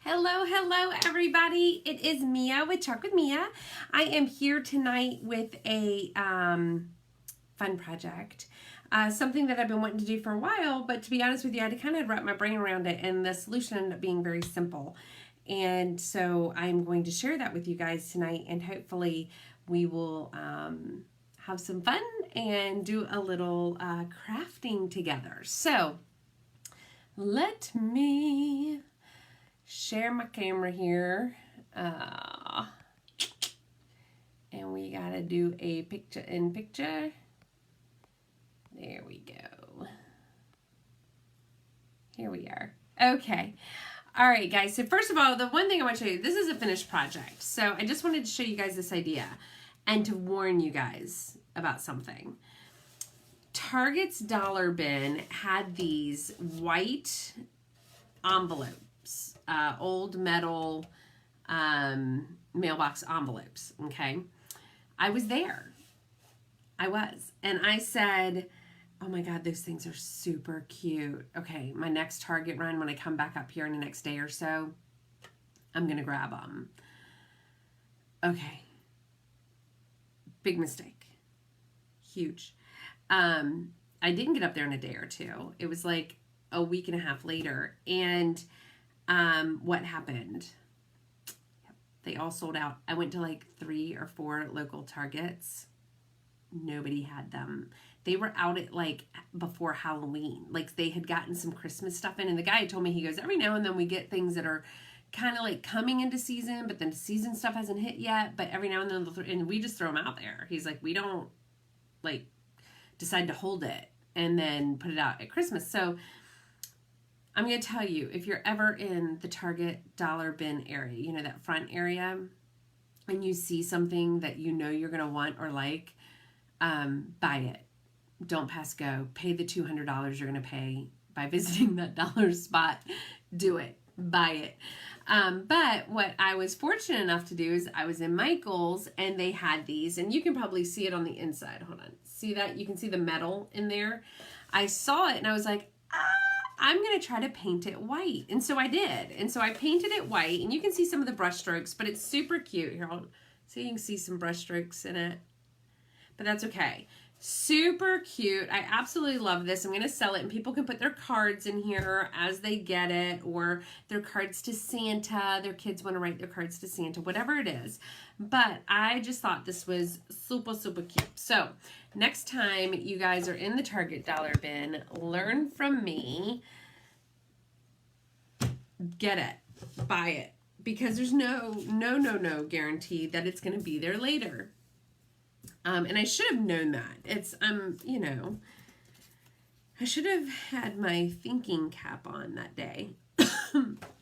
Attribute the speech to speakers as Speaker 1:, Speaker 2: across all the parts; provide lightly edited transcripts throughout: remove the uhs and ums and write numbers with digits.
Speaker 1: Hello, hello everybody. It is Mia with Chalk with Mia. I am here tonight with a fun project. Something that I've been wanting to do for a while, but to be honest with you, I had to kind of wrap my brain around it, and the solution ended up being very simple. And so I'm going to share that with you guys tonight, and hopefully we will have some fun and do a little crafting together. So let me share my camera here, and we gotta do a picture in picture. There we go. Here we are. Okay. All right, guys. So first of all, the one thing I want to show you, this is a finished project. So I just wanted to show you guys this idea and to warn you guys about something. Target's dollar bin had these white envelopes. Old metal mailbox envelopes, okay? I was there. I was. And I said, oh my God, those things are super cute. Okay, my next Target run, when I come back up here in the next day or so, I'm going to grab them. Okay. Big mistake. Huge. I didn't get up there in a day or two. It was like a week and a half later. And what happened? They all sold out. I went to like 3 or 4 local Targets. Nobody had them. They were out at like before Halloween. Like they had gotten some Christmas stuff in. And the guy told me, he goes, every now and then we get things that are kind of like coming into season, but then season stuff hasn't hit yet. But every now and then, and we just throw them out there. He's like, we don't like decide to hold it and then put it out at Christmas. So I'm going to tell you, if you're ever in the Target dollar bin area, you know, that front area, and you see something that you know you're going to want or like, buy it. Don't pass go. Pay the $200 you're going to pay by visiting that dollar spot. Do it. Buy it. But what I was fortunate enough to do is I was in Michael's and they had these, and you can probably see it on the inside. Hold on. See that? You can see the metal in there. I saw it and I was like, I'm going to try to paint it white. And so I did. And so I painted it white, and you can see some of the brush strokes, but it's super cute. Here, so you can see some brush strokes in it, but that's okay. Super cute. I absolutely love this. I'm going to sell it, and people can put their cards in here as they get it, or their cards to Santa. Their kids want to write their cards to Santa, whatever it is. But I just thought this was super, super cute. So next time you guys are in the Target dollar bin, learn from me. Get it. Buy it. Because there's no guarantee that it's going to be there later. And I should have known that. It's, you know, I should have had my thinking cap on that day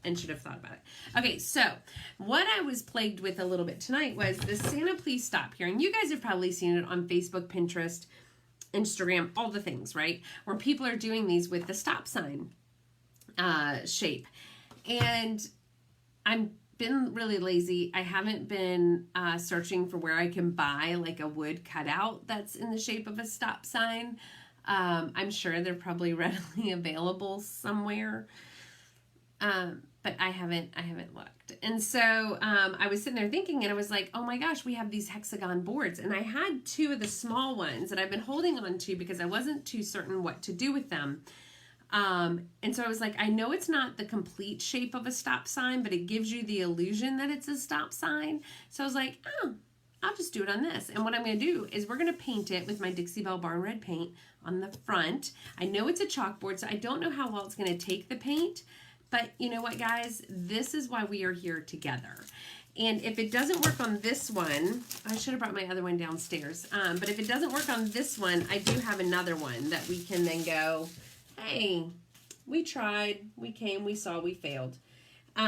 Speaker 1: and should have thought about it. Okay, so what I was plagued with a little bit tonight was the Santa Please Stop here. And you guys have probably seen it on Facebook, Pinterest, Instagram, all the things, right? Where people are doing these with the stop sign shape. And I've been really lazy. I haven't been searching for where I can buy like a wood cutout that's in the shape of a stop sign. I'm sure they're probably readily available somewhere, but I haven't looked. And so I was sitting there thinking, and I was like, oh my gosh, we have these hexagon boards, and I had 2 of the small ones that I've been holding on to because I wasn't too certain what to do with them. And so I was like, I know it's not the complete shape of a stop sign, but it gives you the illusion that it's a stop sign. So I was like, oh, I'll just do it on this. And what I'm going to do is we're going to paint it with my Dixie Belle Barn Red paint on the front. I know it's a chalkboard, so I don't know how well it's going to take the paint, but you know what, guys? This is why we are here together. And if it doesn't work on this one, I should have brought my other one downstairs. But if it doesn't work on this one, I do have another one that we can then go, hey, we tried, we came, we saw, we failed.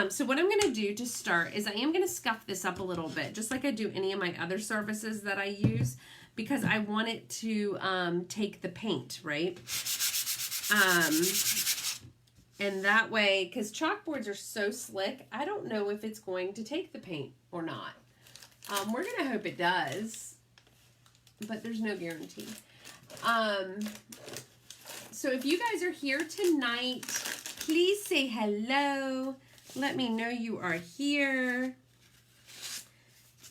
Speaker 1: So what I'm going to do to start is I am going to scuff this up a little bit, just like I do any of my other surfaces that I use, because I want it to take the paint, right? And that way, because chalkboards are so slick, I don't know if it's going to take the paint or not. We're going to hope it does, but there's no guarantee. So if you guys are here tonight, please say hello. Let me know you are here.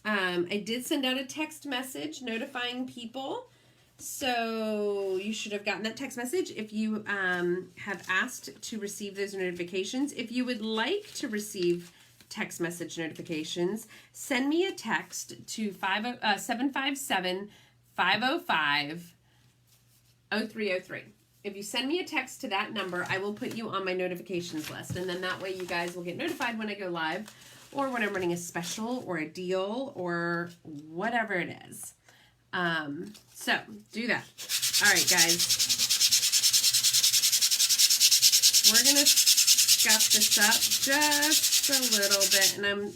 Speaker 1: I did send out a text message notifying people. So you should have gotten that text message if you have asked to receive those notifications. If you would like to receive text message notifications, send me a text to 757-505-0303. If you send me a text to that number, I will put you on my notifications list. And then that way you guys will get notified when I go live or when I'm running a special or a deal or whatever it is. So do that. All right, guys. We're going to scuff this up just a little bit. And I'm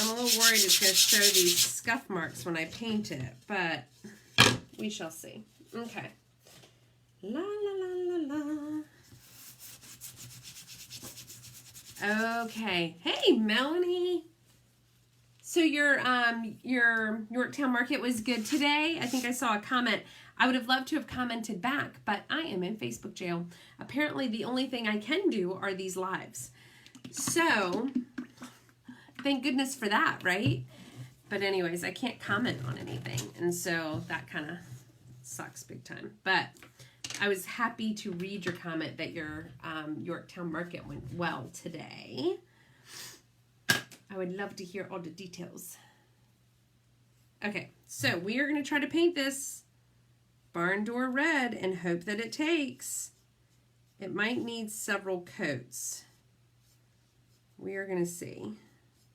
Speaker 1: a little worried it's going to show these scuff marks when I paint it, but we shall see. Okay. La, la, la, la, la. Okay. Hey, Melanie. So your Yorktown Market was good today. I think I saw a comment. I would have loved to have commented back, but I am in Facebook jail. Apparently, the only thing I can do are these lives. So, thank goodness for that, right? But anyways, I can't comment on anything, and so that kind of sucks big time. But I was happy to read your comment that your Yorktown Market went well today. I would love to hear all the details. Okay, so we are going to try to paint this barn door red and hope that it takes. It might need several coats. We are going to see.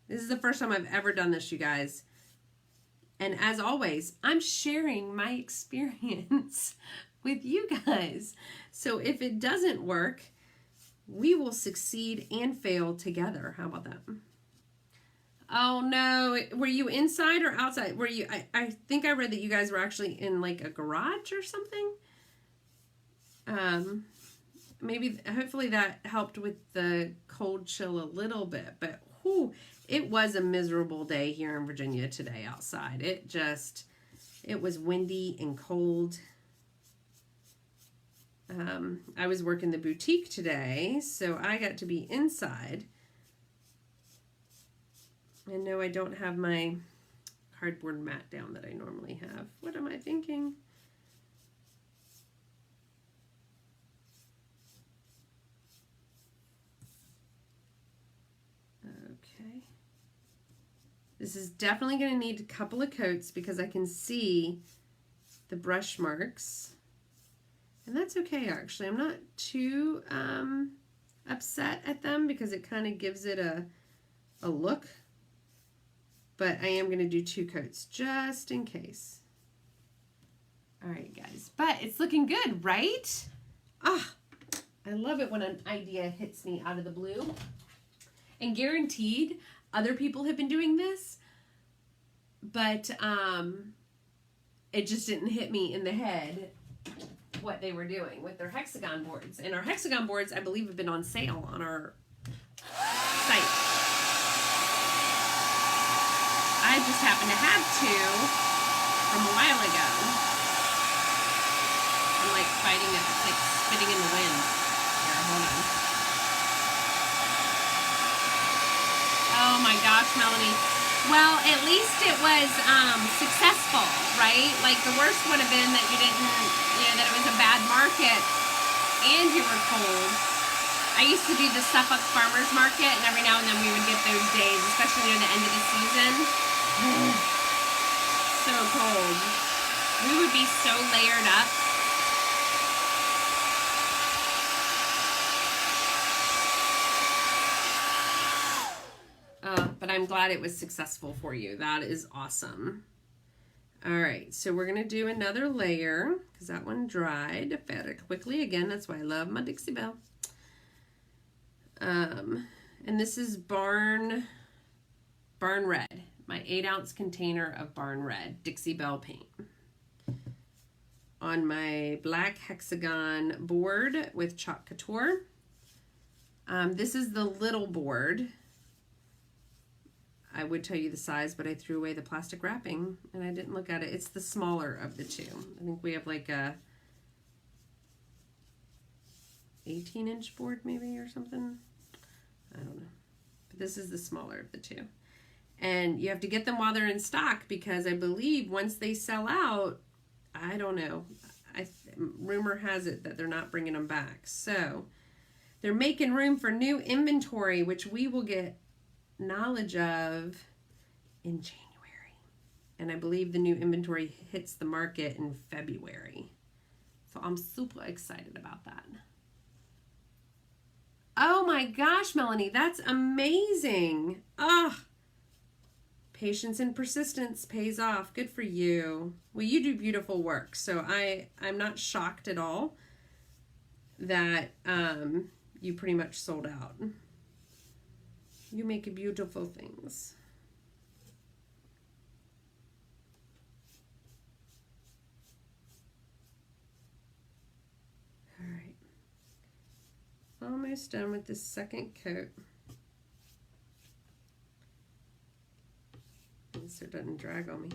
Speaker 1: This is the first time I've ever done this, you guys. And as always, I'm sharing my experience with you guys. So if it doesn't work, we will succeed and fail together. How about that? Oh no, were you inside or outside? Were you, I think I read that you guys were actually in like a garage or something. Maybe, hopefully that helped with the cold chill a little bit, but whew, it was a miserable day here in Virginia today outside. It was windy and cold. I was working the boutique today, so I got to be inside. And no, I don't have my cardboard mat down that I normally have. What am I thinking? Okay. This is definitely going to need a couple of coats because I can see the brush marks. And that's okay, actually. I'm not too upset at them because it kind of gives it a look. But I am going to do 2 coats just in case. All right, guys. But it's looking good, right? Ah, I love it when an idea hits me out of the blue. And guaranteed, other people have been doing this. But it just didn't hit me in the head what they were doing with their hexagon boards. And our hexagon boards, I believe, have been on sale on our site. I just happen to have 2 from a while ago. I'm like fighting it. It's like spitting in the wind. Here, hold on. Oh my gosh, Melanie. Well, at least it was successful, right? Like the worst would have been that you didn't, that it was a bad market and you were cold. I used to do the Suffolk Farmers Market, and every now and then we would get those days, especially near the end of the season. So cold. We would be so layered up. But I'm glad it was successful for you. That is awesome. All right, so we're gonna do another layer because that one dried fairly quickly. Again, that's why I love my Dixie Belle. And this is Barn Red, my 8-ounce container of Barn Red Dixie Belle paint. On my black hexagon board with chalk couture. This is the little board. I would tell you the size, but I threw away the plastic wrapping and I didn't look at it. It's the smaller of the 2. I think we have like a 18-inch board maybe or something. I don't know. But this is the smaller of the two. And you have to get them while they're in stock because I believe once they sell out, I don't know. Rumor has it that they're not bringing them back. So they're making room for new inventory, which we will get knowledge of in January. And I believe the new inventory hits the market in February. So I'm super excited about that. Oh my gosh, Melanie, that's amazing. Oh, patience and persistence pays off. Good for you. Well, you do beautiful work, so I'm not shocked at all that you pretty much sold out. You make beautiful things. All right. Almost done with this second coat. So it doesn't drag on me.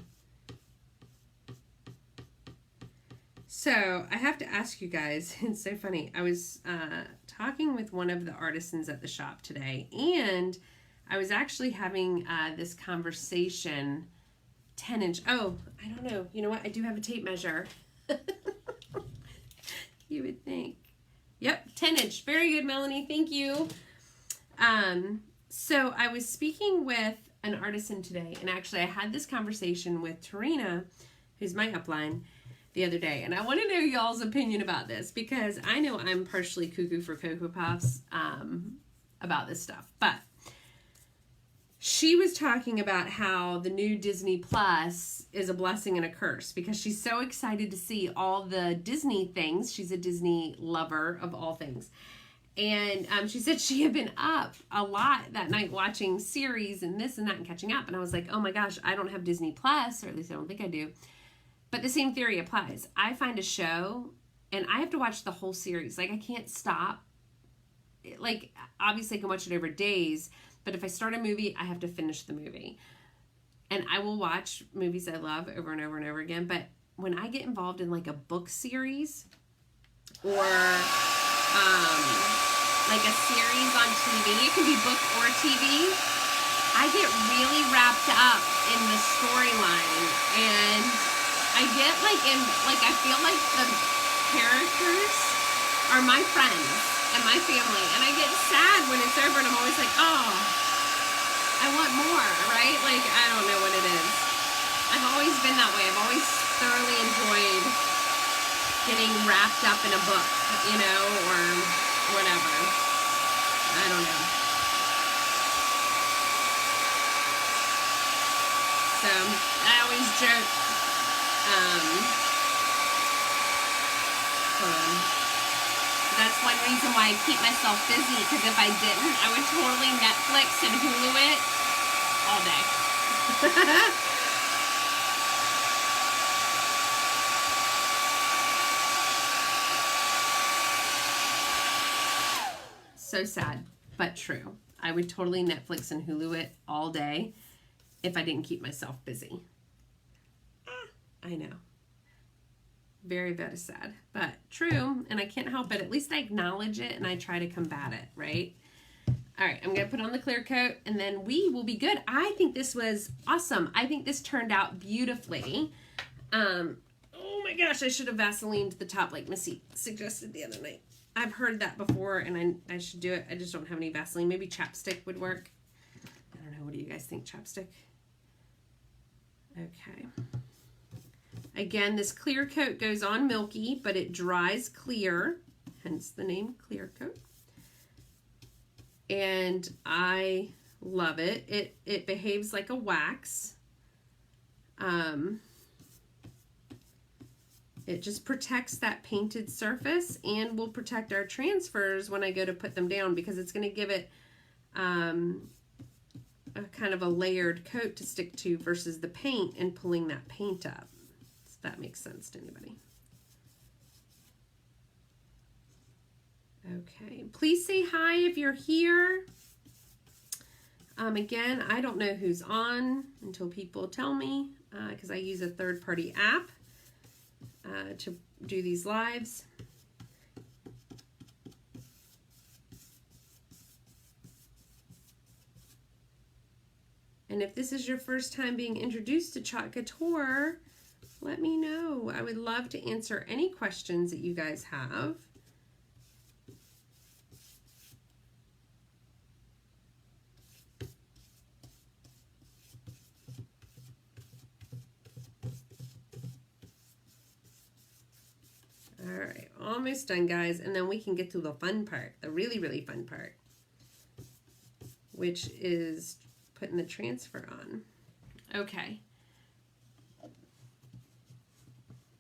Speaker 1: So I have to ask you guys, it's so funny. I was talking with one of the artisans at the shop today, and I was actually having this conversation. 10-inch. Oh, I don't know. You know what? I do have a tape measure. You would think. Yep, 10-inch. Very good, Melanie. Thank you. So I was speaking with an artisan today, and actually I had this conversation with Tarina, who's my upline, the other day, and I want to know y'all's opinion about this because I know I'm partially cuckoo for Cocoa Puffs about this stuff, but she was talking about how the new Disney Plus is a blessing and a curse because she's so excited to see all the Disney things. She's a Disney lover of all things. And she said she had been up a lot that night watching series and this and that and catching up. And I was like, oh my gosh, I don't have Disney Plus, or at least I don't think I do. But the same theory applies. I find a show and I have to watch the whole series. Like, I can't stop. Like, obviously I can watch it over days, but if I start a movie, I have to finish the movie. And I will watch movies I love over and over and over again. But when I get involved in like a book series or like a series on TV, it can be book or TV, I get really wrapped up in the storyline, and I get like I feel like the characters are my friends and my family, and I get sad when it's over, and I'm always like, oh, I want more, right? Like, I don't know what it is. I've always been that way. I've always thoroughly enjoyed getting wrapped up in a book, you know, or whatever. I don't know. So I always joke, that's one reason why I keep myself busy, because if I didn't, I would totally Netflix and Hulu it all day. So sad, but true. I would totally Netflix and Hulu it all day if I didn't keep myself busy. I know. Very, very sad, but true, and I can't help it. At least I acknowledge it and I try to combat it, right? All right, I'm going to put on the clear coat and then we will be good. I think this was awesome. I think this turned out beautifully. Oh my gosh, I should have Vaselined the top like Missy suggested the other night. I've heard that before, and I should do it. I just don't have any Vaseline. Maybe chapstick would work. I don't know. What do you guys think? Chapstick? Okay. Again, this clear coat goes on milky, but it dries clear, hence the name clear coat. And I love it. It behaves like a wax. It just protects that painted surface and will protect our transfers when I go to put them down, because it's going to give it a kind of a layered coat to stick to versus the paint and pulling that paint up. If that makes sense to anybody. Okay, please say hi if you're here. Again, I don't know who's on until people tell me, because I use a third-party app to do these lives. And if this is your first time being introduced to Chalk Couture, let me know. I would love to answer any questions that you guys have. All right, almost done, guys, and then we can get to the fun part, the really, really fun part, which is putting the transfer on. Okay.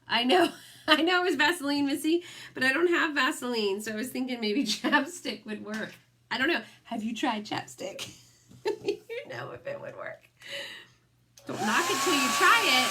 Speaker 1: I know it was Vaseline, Missy, but I don't have Vaseline, so I was thinking maybe chapstick would work. I don't know. Have you tried chapstick? You know if it would work. Don't knock it till you try it.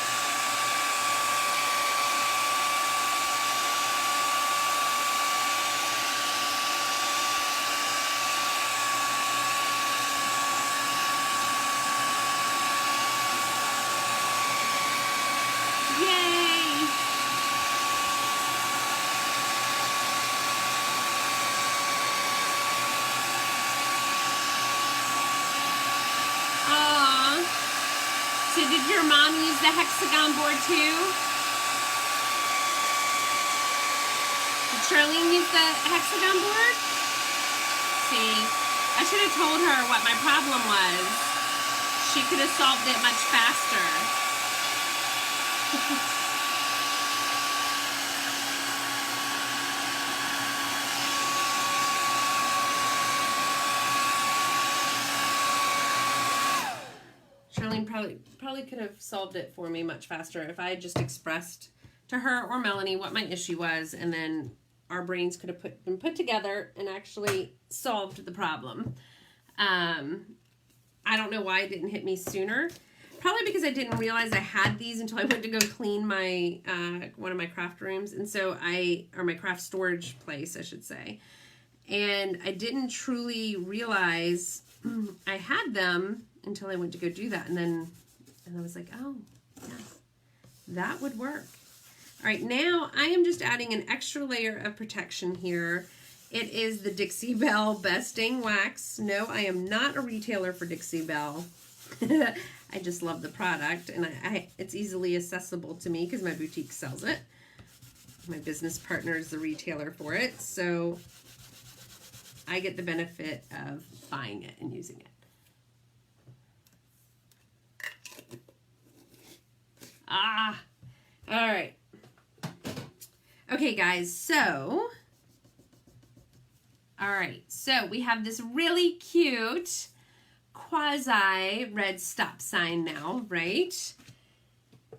Speaker 1: Did your mom use the hexagon board too? Did Charlene use the hexagon board? See, I should have told her what my problem was. She could have solved it much faster. Charlene probably could have solved it for me much faster if I had just expressed to her or Melanie what my issue was, and then our brains could have been put together and actually solved the problem. I don't know why it didn't hit me sooner. Probably because I didn't realize I had these until I went to go clean my one of my craft rooms, and so or my craft storage place, I should say. And I didn't truly realize I had them until I went to go do that, and I was like, oh, yeah, that would work. All right, now I am just adding an extra layer of protection here. It is the Dixie Belle Best Dang Wax. No, I am not a retailer for Dixie Belle. I just love the product, and it's easily accessible to me because my boutique sells it. My business partner is the retailer for it, so I get the benefit of buying it and using it. All right. Okay, guys, so we have this really cute quasi red stop sign now, right?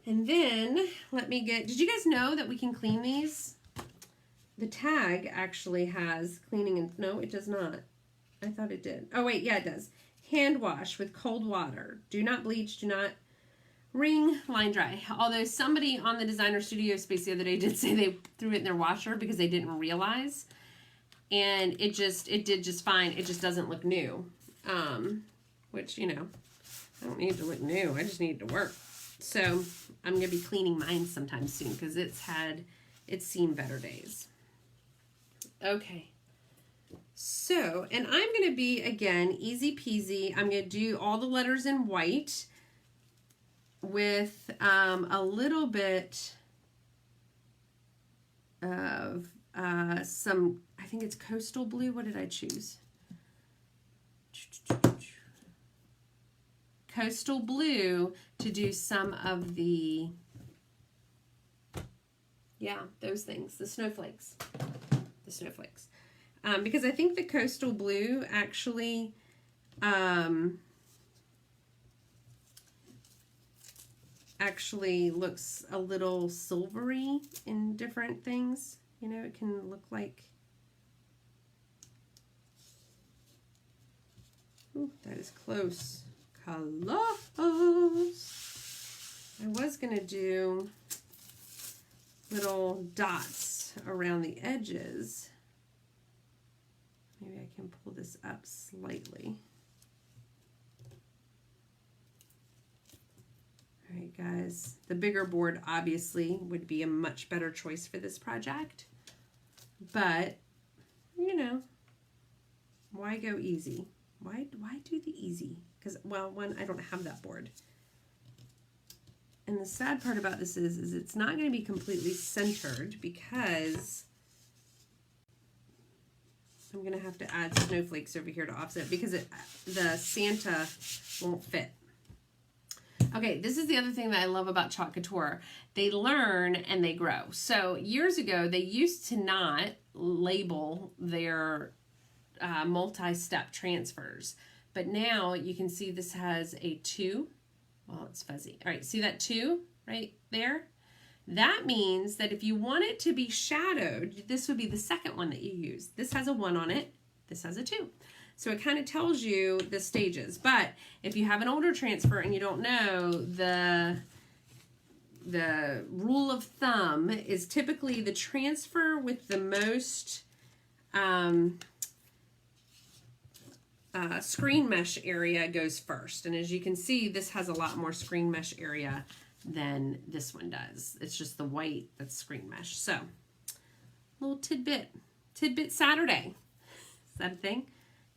Speaker 1: And then did you guys know that we can clean these? The tag actually has cleaning, and no, it does not. I thought it did. Oh, wait, yeah, it does. Hand wash with cold water. Do not bleach, do not wring, line dry. Although somebody on the designer studio space the other day did say they threw it in their washer because they didn't realize. And it did just fine. It just doesn't look new. Which, you know, I don't need it to look new. I just need it to work. So I'm going to be cleaning mine sometime soon because it's seen better days. Okay. So, and I'm going to be, again, easy peasy. I'm going to do all the letters in white with a little bit of some, I think it's coastal blue. What did I choose? Coastal blue to do some of the, yeah, those things, the snowflakes. Because I think the coastal blue actually looks a little silvery in different things. You know, it can look like, ooh, that is close. Close. I was going to do little dots around the edges. Maybe I can pull this up slightly. All right, guys. The bigger board obviously would be a much better choice for this project. But, you know, why go easy? Why do the easy? Because, well, one, I don't have that board. And the sad part about this is it's not going to be completely centered because I'm going to have to add snowflakes over here to offset because the Santa won't fit. Okay, this is the other thing that I love about Chalk Couture. They learn and they grow. So years ago, they used to not label their multi-step transfers. But now you can see this has a 2. Well, it's fuzzy. All right, see that 2 right there? That means that if you want it to be shadowed, this would be the second one that you use. This has a 1 on it. This has a 2. So it kind of tells you the stages. But if you have an older transfer and you don't know, the rule of thumb is typically the transfer with the most screen mesh area goes first. And as you can see, this has a lot more screen mesh area than this one does. It's just the white that's screen mesh. So, little tidbit Saturday. Is that a thing?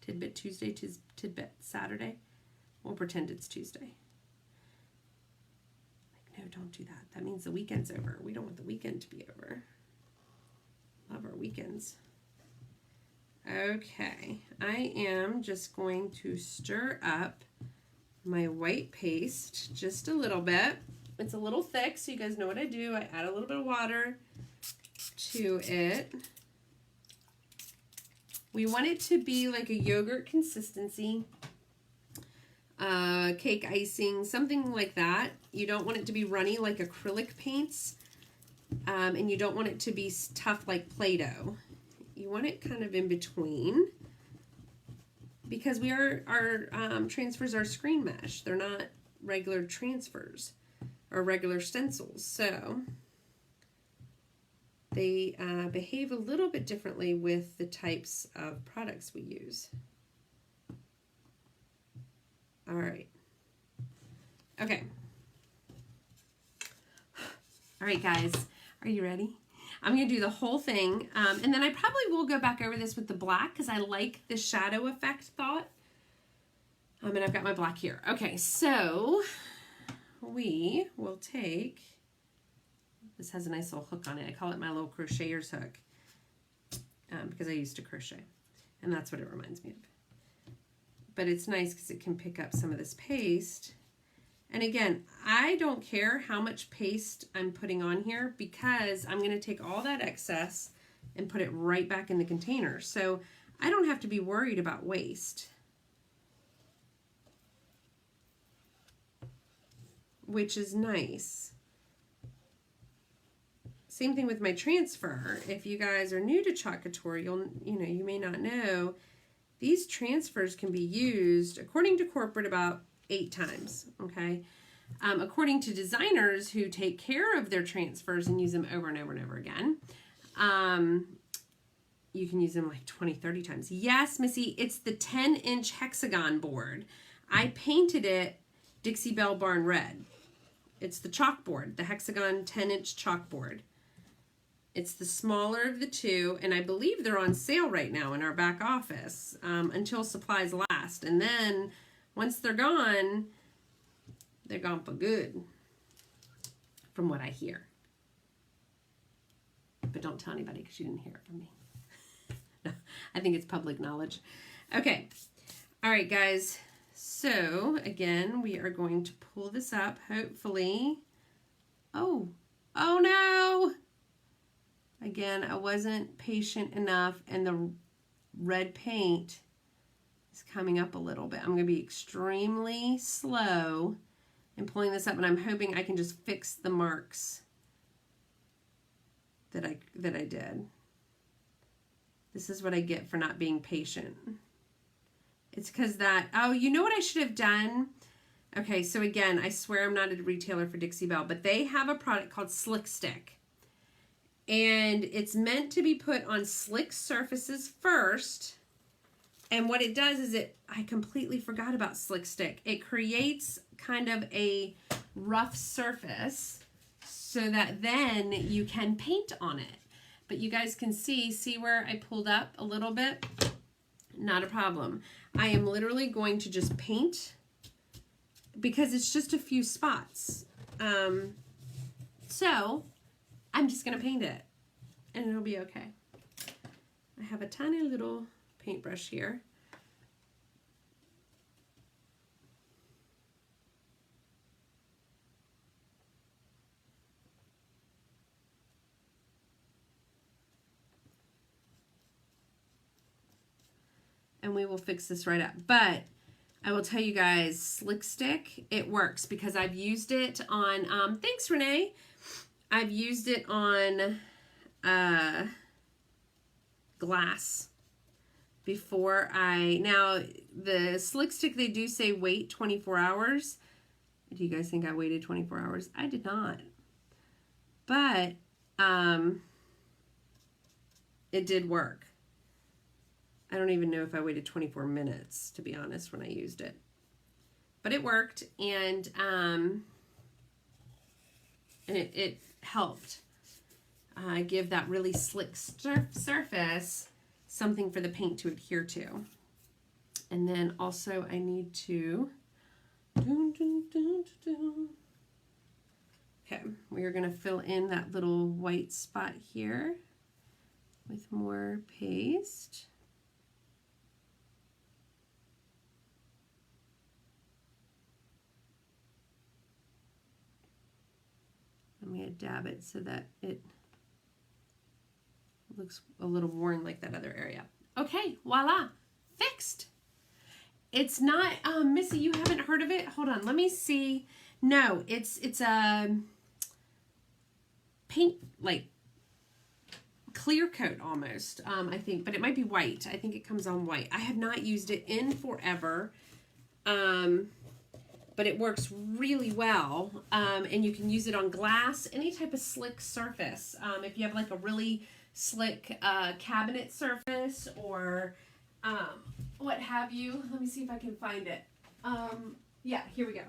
Speaker 1: Tidbit Tuesday, tidbit Saturday. We'll pretend it's Tuesday. Like, no, don't do that. That means the weekend's over. We don't want the weekend to be over. Love our weekends. Okay, I am just going to stir up my white paste just a little bit. It's a little thick, so you guys know what I do. I add a little bit of water to it. We want it to be like a yogurt consistency, cake icing, something like that. You don't want it to be runny like acrylic paints, and you don't want it to be tough like Play-Doh. You want it kind of in between because our transfers are screen mesh. They're not regular transfers or regular stencils. So they behave a little bit differently with the types of products we use. All right. Okay. All right, guys. Are you ready? I'm going to do the whole thing. And then I probably will go back over this with the black because I like the shadow effect thought. And I've got my black here. Okay, so we will take... This has a nice little hook on it. I call it my little crocheter's hook because I used to crochet. And that's what it reminds me of. But it's nice because it can pick up some of this paste. And again, I don't care how much paste I'm putting on here because I'm going to take all that excess and put it right back in the container. So I don't have to be worried about waste. Which is nice. Same thing with my transfer. If you guys are new to Chalk Couture, you may not know, these transfers can be used, according to corporate, about 8 times, okay? According to designers who take care of their transfers and use them over and over and over again, you can use them like 20, 30 times. Yes, Missy, it's the 10-inch hexagon board. I painted it Dixie Belle Barn red. It's the chalkboard, the hexagon 10-inch chalkboard. It's the smaller of the two, and I believe they're on sale right now in our back office until supplies last. And then once they're gone for good, from what I hear. But don't tell anybody because you didn't hear it from me. No, I think it's public knowledge. Okay. All right, guys. So, again, we are going to pull this up, hopefully. Oh no! Again, I wasn't patient enough, and the red paint is coming up a little bit. I'm going to be extremely slow in pulling this up, and I'm hoping I can just fix the marks that I did. This is what I get for not being patient. It's because oh, you know what I should have done? Okay, so again, I swear I'm not a retailer for Dixie Belle, but they have a product called Slick Stick. And it's meant to be put on slick surfaces first. And what it does is I completely forgot about Slick Stick. It creates kind of a rough surface so that then you can paint on it. But you guys can see where I pulled up a little bit? not a problem. I am literally going to just paint because it's just a few spots. So I'm just going to paint it and it'll be okay. I have a tiny little paintbrush here. And we will fix this right up. But I will tell you guys, Slick Stick, it works because I've used it on, thanks Renee. I've used it on glass before now the Slick Stick, they do say wait 24 hours. Do you guys think I waited 24 hours? I did not. But it did work. I don't even know if I waited 24 minutes, to be honest, when I used it. But it worked, and it helped give that really slick surface something for the paint to adhere to. And then also I need to... Okay, we are going to fill in that little white spot here with more paste. I'm going to dab it so that it looks a little worn like that other area. Okay, voila, fixed. It's not, Missy, you haven't heard of it? Hold on, let me see. No, it's a paint, like clear coat almost, I think, but it might be white. I think it comes on white. I have not used it in forever. But it works really well, and you can use it on glass, any type of slick surface. If you have like a really slick cabinet surface or what have you. Let me see if I can find it. Yeah, here we go.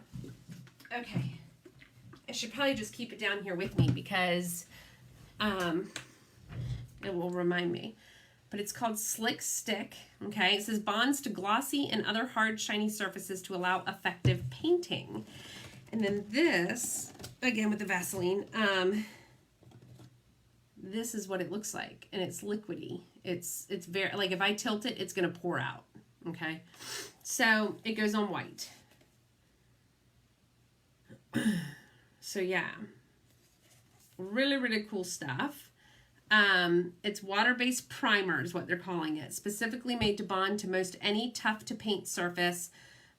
Speaker 1: Okay. I should probably just keep it down here with me because it will remind me. But it's called Slick Stick, okay? It says bonds to glossy and other hard, shiny surfaces to allow effective painting. And then this, again with the Vaseline, this is what it looks like. And it's liquidy. It's very, like if I tilt it, it's gonna pour out, okay? So it goes on white. So yeah, really, really cool stuff. It's water-based primer is what they're calling it, specifically made to bond to most any tough-to-paint surface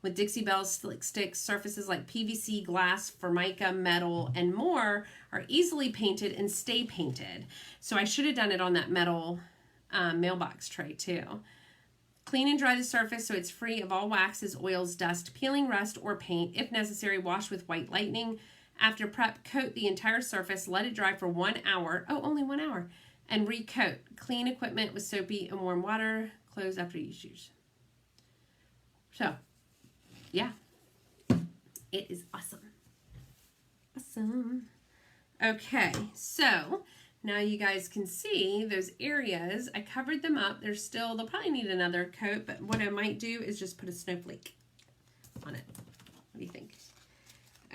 Speaker 1: with Dixie Belle Slick Sticks. Surfaces like PVC, glass, Formica, metal, and more are easily painted and stay painted. So I should have done it on that metal mailbox tray too. Clean and dry the surface so it's free of all waxes, oils, dust, peeling, rust, or paint. If necessary, wash with white lightning. After prep, coat the entire surface, let it dry for 1 hour. Oh, only 1 hour. And recoat. Clean equipment with soapy and warm water. Close after each use. So, yeah. It is awesome. Awesome. Okay, so now you guys can see those areas. I covered them up. They'll probably need another coat, but what I might do is just put a snowflake on it. What do you think?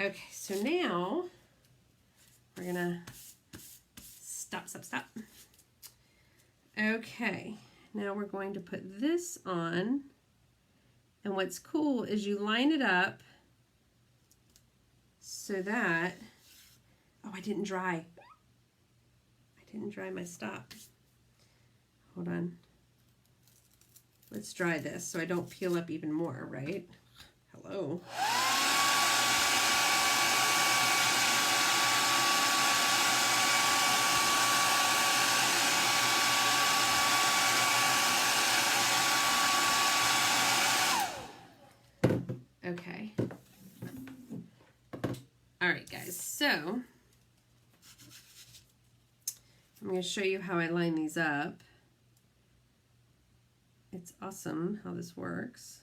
Speaker 1: Okay, so now we're gonna stop. Okay, now we're going to put this on, and what's cool is you line it up so that, oh, I didn't dry my stop. Hold on. Let's dry this so I don't peel up even more, right? Hello. Okay. All right, guys, so I'm going to show you how I line these up. It's awesome how this works.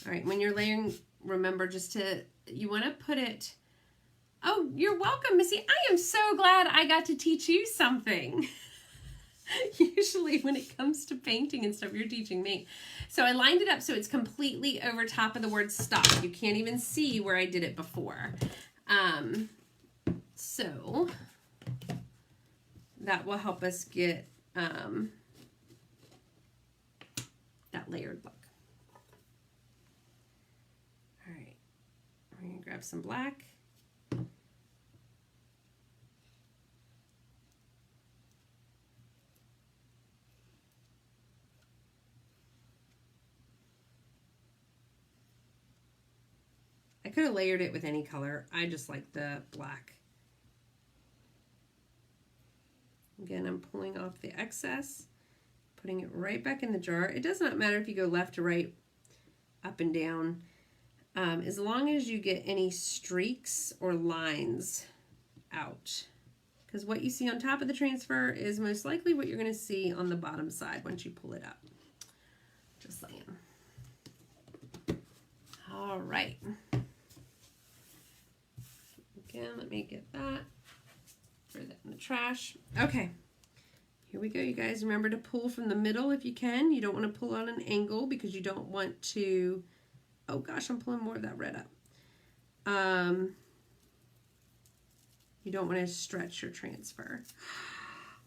Speaker 1: All right, when you're layering, remember just to, you want to put it, oh, you're welcome, Missy. I am so glad I got to teach you something. Usually when it comes to painting and stuff, you're teaching me. So I lined it up so it's completely over top of the word stop. You can't even see where I did it before. So that will help us get that layered look. All right, we're gonna grab some black. I could have layered it with any color. I just like the black. Again, I'm pulling off the excess, putting it right back in the jar. It does not matter if you go left to right, up and down, as long as you get any streaks or lines out. Because what you see on top of the transfer is most likely what you're going to see on the bottom side once you pull it up. Just saying. All right. Again, let me get that. Throw that in the trash. Okay. Here we go, you guys. Remember to pull from the middle if you can. You don't want to pull on an angle because you don't want to... Oh gosh, I'm pulling more of that red up. You don't want to stretch your transfer.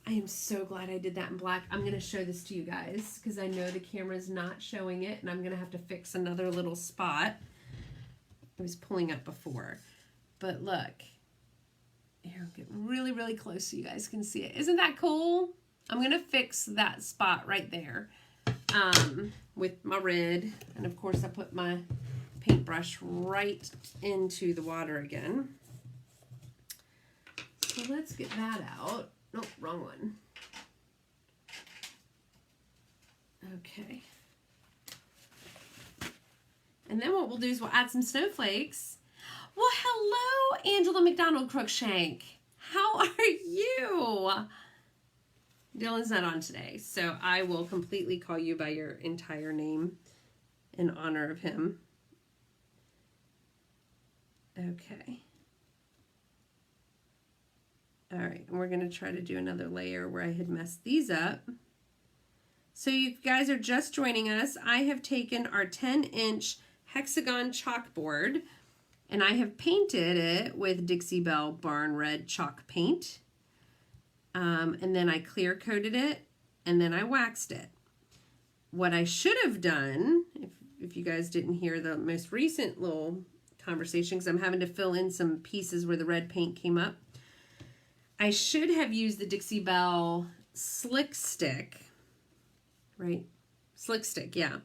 Speaker 1: I am so glad I did that in black. I'm going to show this to you guys because I know the camera's not showing it and I'm going to have to fix another little spot. I was pulling up before. But look. Here, I'll get really, really close so you guys can see it. Isn't that cool? I'm going to fix that spot right there with my red. And of course, I put my paintbrush right into the water again. So let's get that out. Nope, wrong one. Okay. And then what we'll do is we'll add some snowflakes. Well, hello, Angela McDonald Crookshank. How are you? Dylan's not on today, so I will completely call you by your entire name in honor of him. Okay. All right, and we're going to try to do another layer where I had messed these up. So you guys are just joining us. I have taken our 10-inch hexagon chalkboard, and I have painted it with Dixie Belle Barn Red chalk paint. And then I clear coated it, and then I waxed it. What I should have done, if you guys didn't hear the most recent little conversation, because I'm having to fill in some pieces where the red paint came up, I should have used the Dixie Belle Slick Stick, right? Slick Stick, yeah.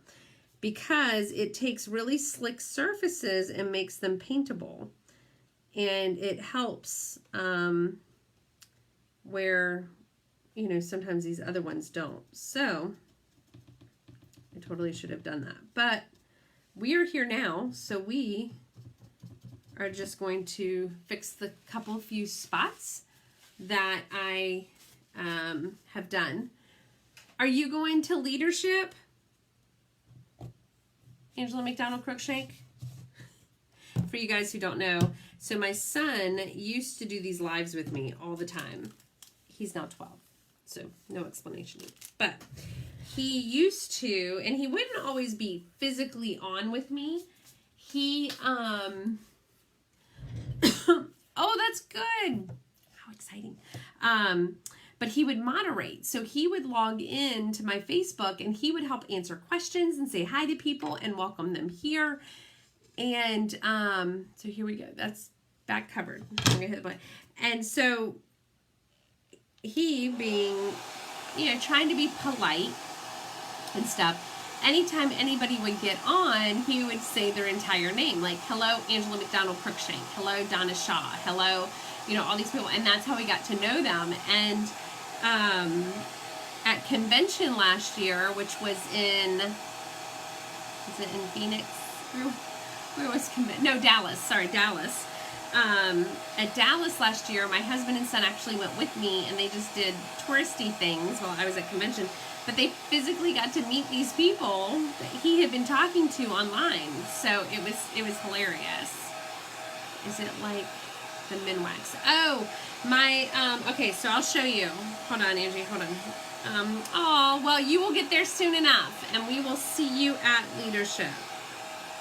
Speaker 1: Because it takes really slick surfaces and makes them paintable. And it helps where, you know, sometimes these other ones don't. So I totally should have done that. But we are here now, so we are just going to fix the few spots that I have done. Are you going to leadership, Angela McDonald Crookshank? For you guys who don't know, so my son used to do these lives with me all the time. He's now 12, so no explanation. But he used to, and he wouldn't always be physically on with me. He, oh, that's good. How exciting. But he would moderate. So he would log in to my Facebook and he would help answer questions and say hi to people and welcome them here. And so here we go. That's back covered. I'm gonna hit the button. And so he being, you know, trying to be polite and stuff, anytime anybody would get on, he would say their entire name, like, hello, Angela McDonald Crookshank, hello, Donna Shaw, hello, you know, all these people. And that's how we got to know them. And at convention last year, which was in, is it in Phoenix? Where was convention? No, Dallas. Sorry, Dallas. At Dallas last year, my husband and son actually went with me, and they just did touristy things while I was at convention. But they physically got to meet these people that he had been talking to online. So it was hilarious. Is it like the Minwax? Oh, my, okay, so I'll show you. Hold on, Angie, hold on. Oh, well, you will get there soon enough, and we will see you at leadership.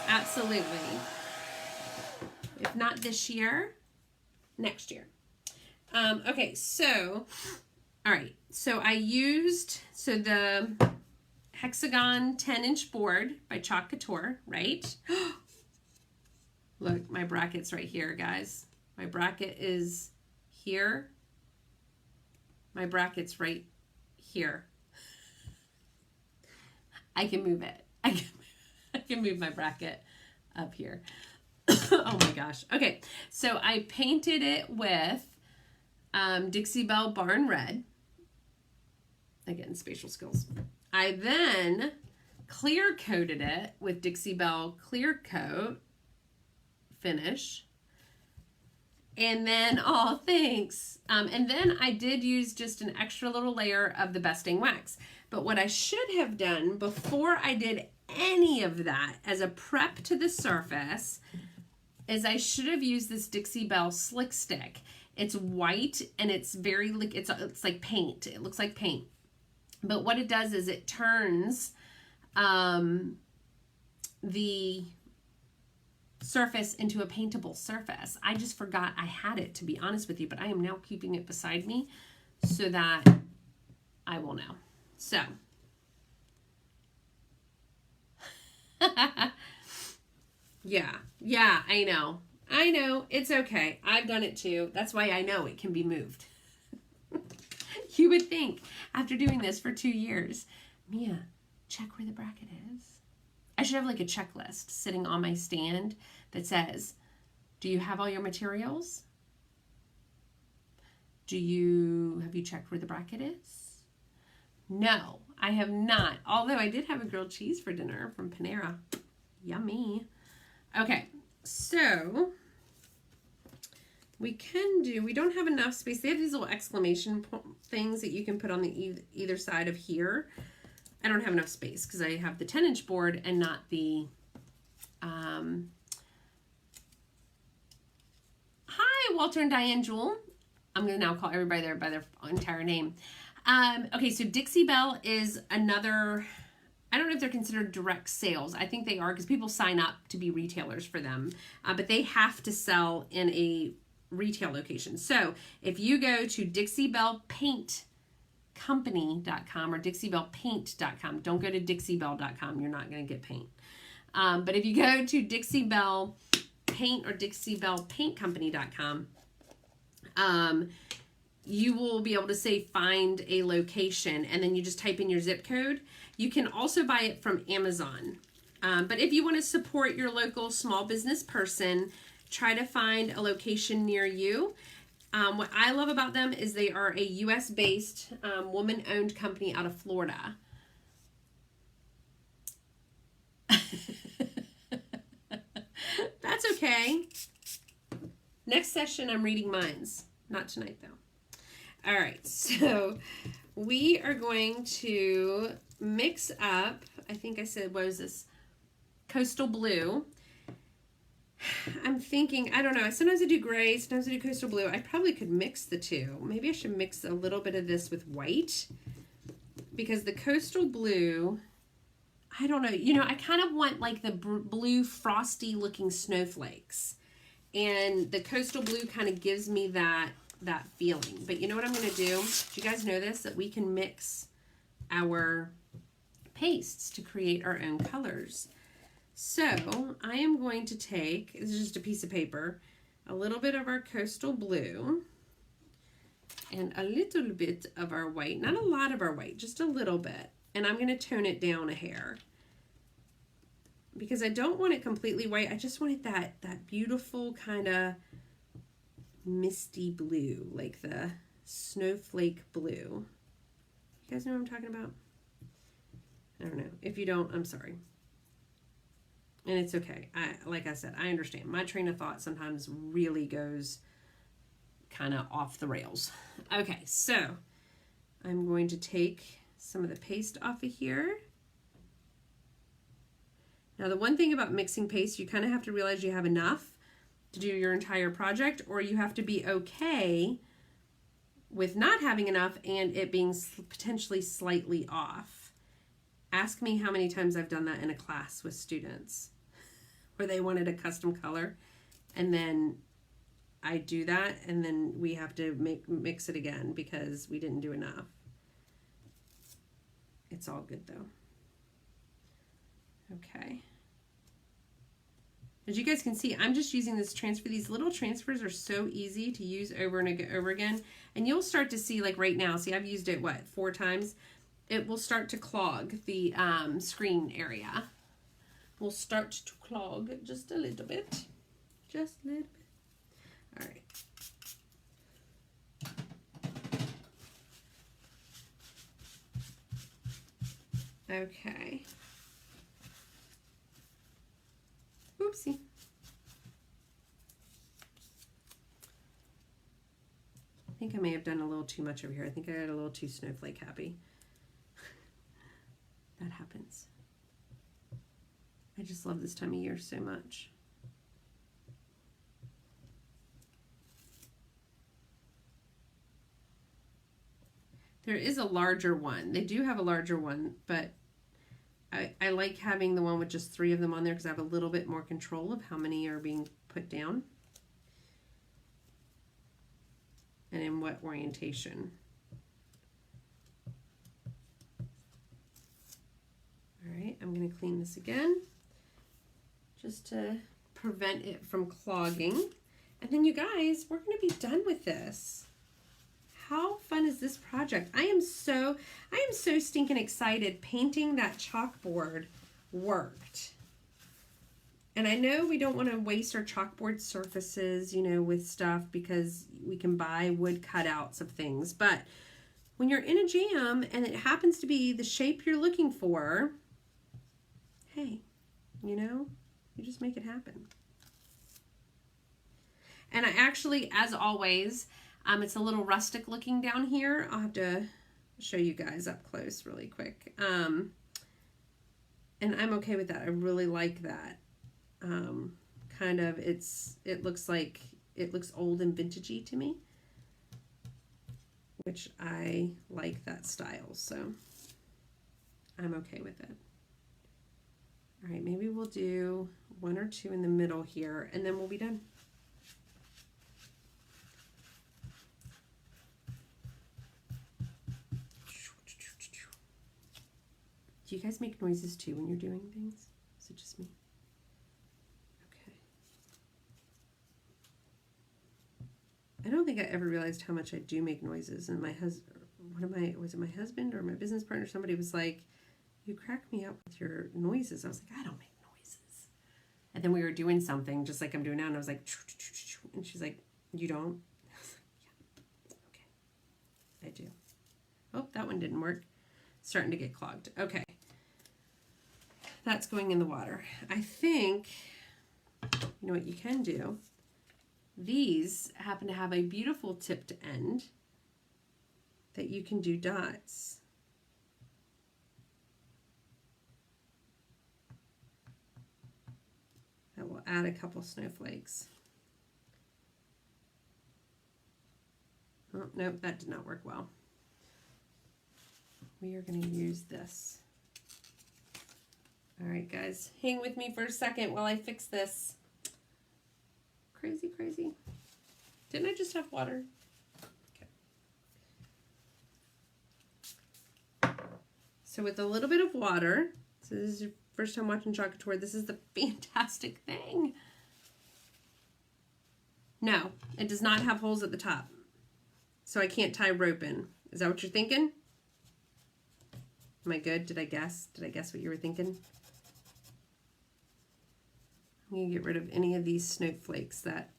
Speaker 1: Absolutely. If not this year, next year. Okay, so, all right. So I used, the hexagon 10-inch board by Couture, right? Look, my bracket's right here, guys. My bracket is here. My bracket's right here. I can move it. I can move my bracket up here. Oh my gosh. Okay, so I painted it with Dixie Belle Barn Red. Again, spatial skills. I then clear coated it with Dixie Belle Clear Coat finish. And then, oh, thanks. And then I did use just an extra little layer of the Besting Wax. But what I should have done before I did any of that as a prep to the surface is I should have used this Dixie Belle Slick Stick. It's white and it's very, it's like paint. It looks like paint. But what it does is it turns the surface into a paintable surface. I just forgot I had it, to be honest with you, but I am now keeping it beside me so that I will know. So, yeah, I know, it's okay. I've done it too. That's why I know it can be moved. You would think after doing this for 2 years, Mia, check where the bracket is. I should have like a checklist sitting on my stand that says, do you have all your materials? Have you checked where the bracket is? No, I have not. Although I did have a grilled cheese for dinner from Panera. Yummy. Okay, so we don't have enough space. They have these little exclamation things that you can put on the either side of here. I don't have enough space because I have the 10-inch board and not the, hi, Walter and Diane Jewel. I'm going to now call everybody there by their entire name. Okay, so Dixie Belle is another, I don't know if they're considered direct sales. I think they are because people sign up to be retailers for them. But they have to sell in a retail location. So if you go to DixieBellePaintCompany.com or DixieBellePaint.com, don't go to DixieBelle.com. You're not going to get paint. But if you go to Dixie Belle Paint or DixieBellePaintCompany.com, you will be able to say find a location, and then you just type in your zip code. You can also buy it from Amazon. But if you want to support your local small business person, try to find a location near you. What I love about them is they are a U.S.-based, woman-owned company out of Florida. That's okay. Next session, I'm reading minds. Not tonight, though. All right, so we are going to mix up, I think I said, what is this? Coastal blue. I'm thinking, I don't know, sometimes I do gray, sometimes I do coastal blue. I probably could mix the two. Maybe I should mix a little bit of this with white because the coastal blue, I don't know, I kind of want like the blue frosty looking snowflakes, and the coastal blue kind of gives me that feeling. But you know what I'm going to do? Do you guys know this? That we can mix our pastes to create our own colors. So I am going to take, this is just a piece of paper, a little bit of our coastal blue and a little bit of our white, not a lot of our white, just a little bit. And I'm going to tone it down a hair because I don't want it completely white. I just want it that beautiful kind of misty blue, like the snowflake blue. You guys know what I'm talking about? I don't know. If you don't, I'm sorry. And it's okay. Like I said, I understand. My train of thought sometimes really goes kind of off the rails. Okay, so I'm going to take some of the paste off of here. Now, the one thing about mixing paste, you kind of have to realize you have enough to do your entire project, or you have to be okay with not having enough and it being potentially slightly off. Ask me how many times I've done that in a class with students where they wanted a custom color, and then I do that, and then we have to mix it again because we didn't do enough. It's all good though. Okay. As you guys can see, I'm just using this transfer. These little transfers are so easy to use over and over again. And you'll start to see, like right now, see I've used it, what, 4 times? It will start to clog the screen area. Will start to clog just a little bit. Just a little bit. All right. Okay. Oopsie. I think I may have done a little too much over here. I think I got a little too snowflake happy. That happens. I just love this time of year so much. There is a larger one. They do have a larger one, but I like having the one with just 3 of them on there because I have a little bit more control of how many are being put down and in what orientation. All right, I'm going to clean this again just to prevent it from clogging. And then you guys, we're going to be done with this. How fun is this project? I am so stinking excited. Painting that chalkboard worked. And I know we don't want to waste our chalkboard surfaces, you know, with stuff because we can buy wood cutouts of things. But when you're in a jam and it happens to be the shape you're looking for, hey, you know, you just make it happen. And I actually, as always, it's a little rustic looking down here. I'll have to show you guys up close really quick. And I'm okay with that. I really like that. Kind of, it looks old and vintagey to me, which I like that style. So I'm okay with it. All right, maybe we'll do 1 or 2 in the middle here, and then we'll be done. Do you guys make noises too when you're doing things? Is it just me? Okay. I don't think I ever realized how much I do make noises. And my husband, was it my husband or my business partner? Somebody was like, "You crack me up with your noises." I was like, "I don't make noises." And then we were doing something just like I'm doing now, and I was like, and she's like, "You don't?" I was like, "Yeah, okay, I do." Oh, that one didn't work. Starting to get clogged. Okay. That's going in the water. I think, you know what you can do? These happen to have a beautiful tipped end that you can do dots. That will add a couple snowflakes. Oh, nope, that did not work well. We are going to use this. All right, guys, hang with me for a second while I fix this. Crazy, crazy. Didn't I just have water? Okay. So with a little bit of water, so this is your first time watching Chalk Couture, this is the fantastic thing. No, it does not have holes at the top. So I can't tie rope in. Is that what you're thinking? Am I good? Did I guess? Did I guess what you were thinking? I'm going to get rid of any of these snowflakes that,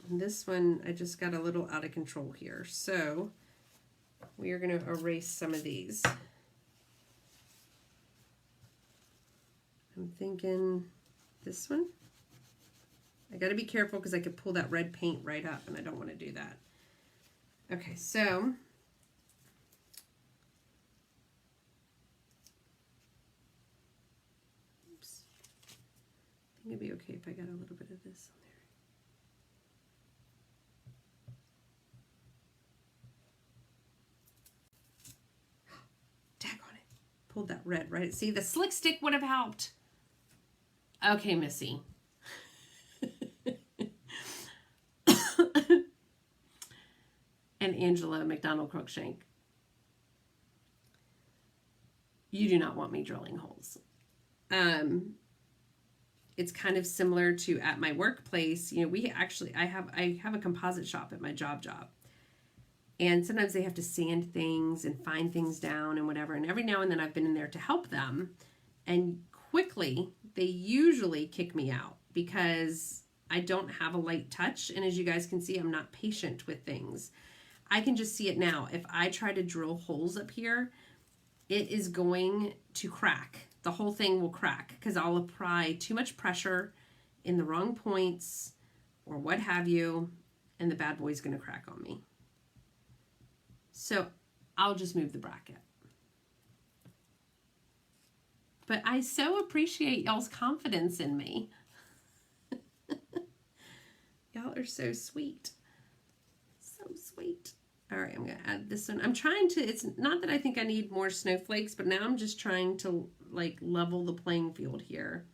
Speaker 1: this one, I just got a little out of control here. So we are going to erase some of these. I'm thinking this one. I got to be careful because I could pull that red paint right up and I don't want to do that. Okay, so I think it'd be okay if I got a little bit of this on that red, right? See, the slick stick would have helped. Okay, Missy. And Angela McDonald Crookshank. You do not want me drilling holes. It's kind of similar to at my workplace. You know, I have a composite shop at my job. And sometimes they have to sand things and fine things down and whatever. And every now and then I've been in there to help them. And quickly, they usually kick me out because I don't have a light touch. And as you guys can see, I'm not patient with things. I can just see it now. If I try to drill holes up here, it is going to crack. The whole thing will crack because I'll apply too much pressure in the wrong points or what have you, and the bad boy's going to crack on me. So I'll just move the bracket. But I so appreciate y'all's confidence in me. Y'all are so sweet. So sweet. All right, I'm going to add this one. I'm trying to, it's not that I think I need more snowflakes, but now I'm just trying to like level the playing field here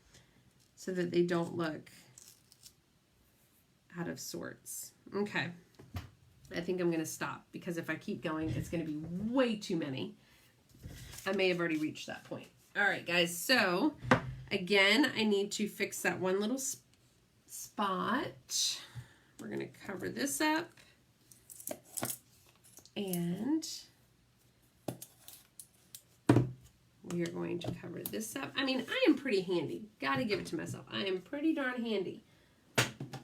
Speaker 1: so that they don't look out of sorts. Okay. I think I'm going to stop because if I keep going, it's going to be way too many. I may have already reached that point. All right, guys. So again, I need to fix that one little spot. We're going to cover this up. And we are going to cover this up. I mean, I am pretty handy. Got to give it to myself. I am pretty darn handy.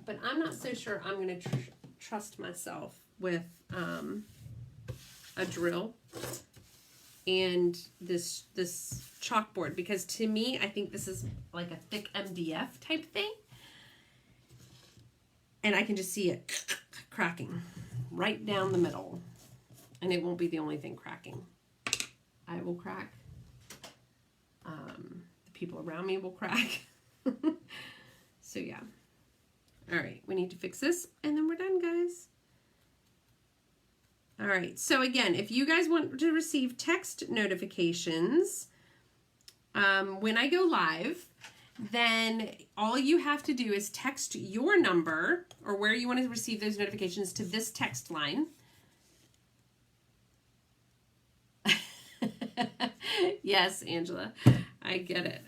Speaker 1: But I'm not so sure I'm going to trust myself with a drill and this chalkboard. Because to me, I think this is like a thick MDF type thing. And I can just see it cracking right down the middle. And it won't be the only thing cracking. I will crack. The people around me will crack. So yeah. All right, we need to fix this and then we're done, guys. All right, so again, if you guys want to receive text notifications when I go live, then all you have to do is text your number or where you want to receive those notifications to this text line. Yes, Angela, I get it.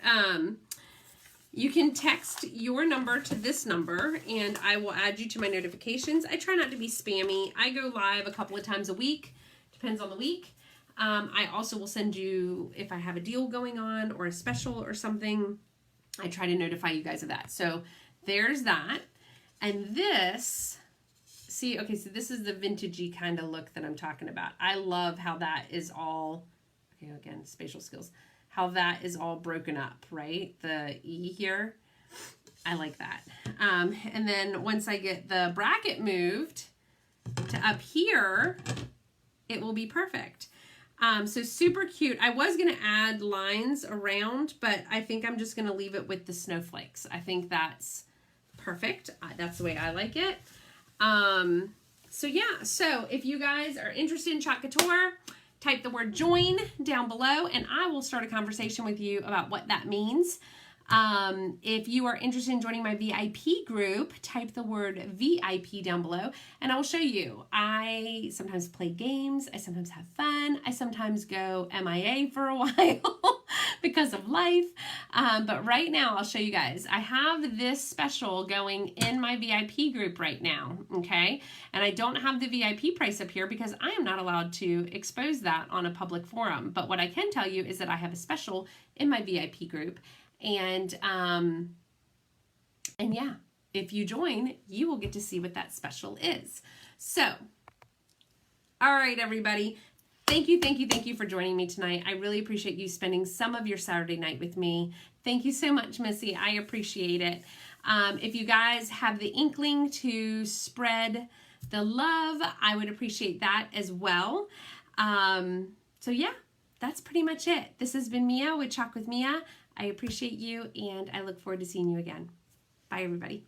Speaker 1: You can text your number to this number and I will add you to my notifications. I try not to be spammy. I go live a couple of times a week, depends on the week. I also will send you, if I have a deal going on or a special or something, I try to notify you guys of that. So there's that. And this, see, okay, so this is the vintagey kind of look that I'm talking about. I love how that is all, okay, again, spatial skills, how that is all broken up, right? The E here, I like that. And then once I get the bracket moved to up here, it will be perfect. So super cute. I was going to add lines around, but I think I'm just going to leave it with the snowflakes. I think that's perfect. That's the way I like it. So yeah, so if you guys are interested in Chalk Couture, type the word join down below and I will start a conversation with you about what that means. If you are interested in joining my VIP group, type the word VIP down below and I will show you. I sometimes play games. I sometimes have fun. I sometimes go MIA for a while because of life. But right now I'll show you guys. I have this special going in my VIP group right now. Okay. And I don't have the VIP price up here because I am not allowed to expose that on a public forum. But what I can tell you is that I have a special in my VIP group. And yeah, if you join, you will get to see what that special is. So, all right, everybody. Thank you for joining me tonight. I really appreciate you spending some of your Saturday night with me. Thank you so much, Missy. I appreciate it. If you guys have the inkling to spread the love, I would appreciate that as well. So yeah, that's pretty much it. This has been Mia with Chalk with Mia. I appreciate you, and I look forward to seeing you again. Bye, everybody.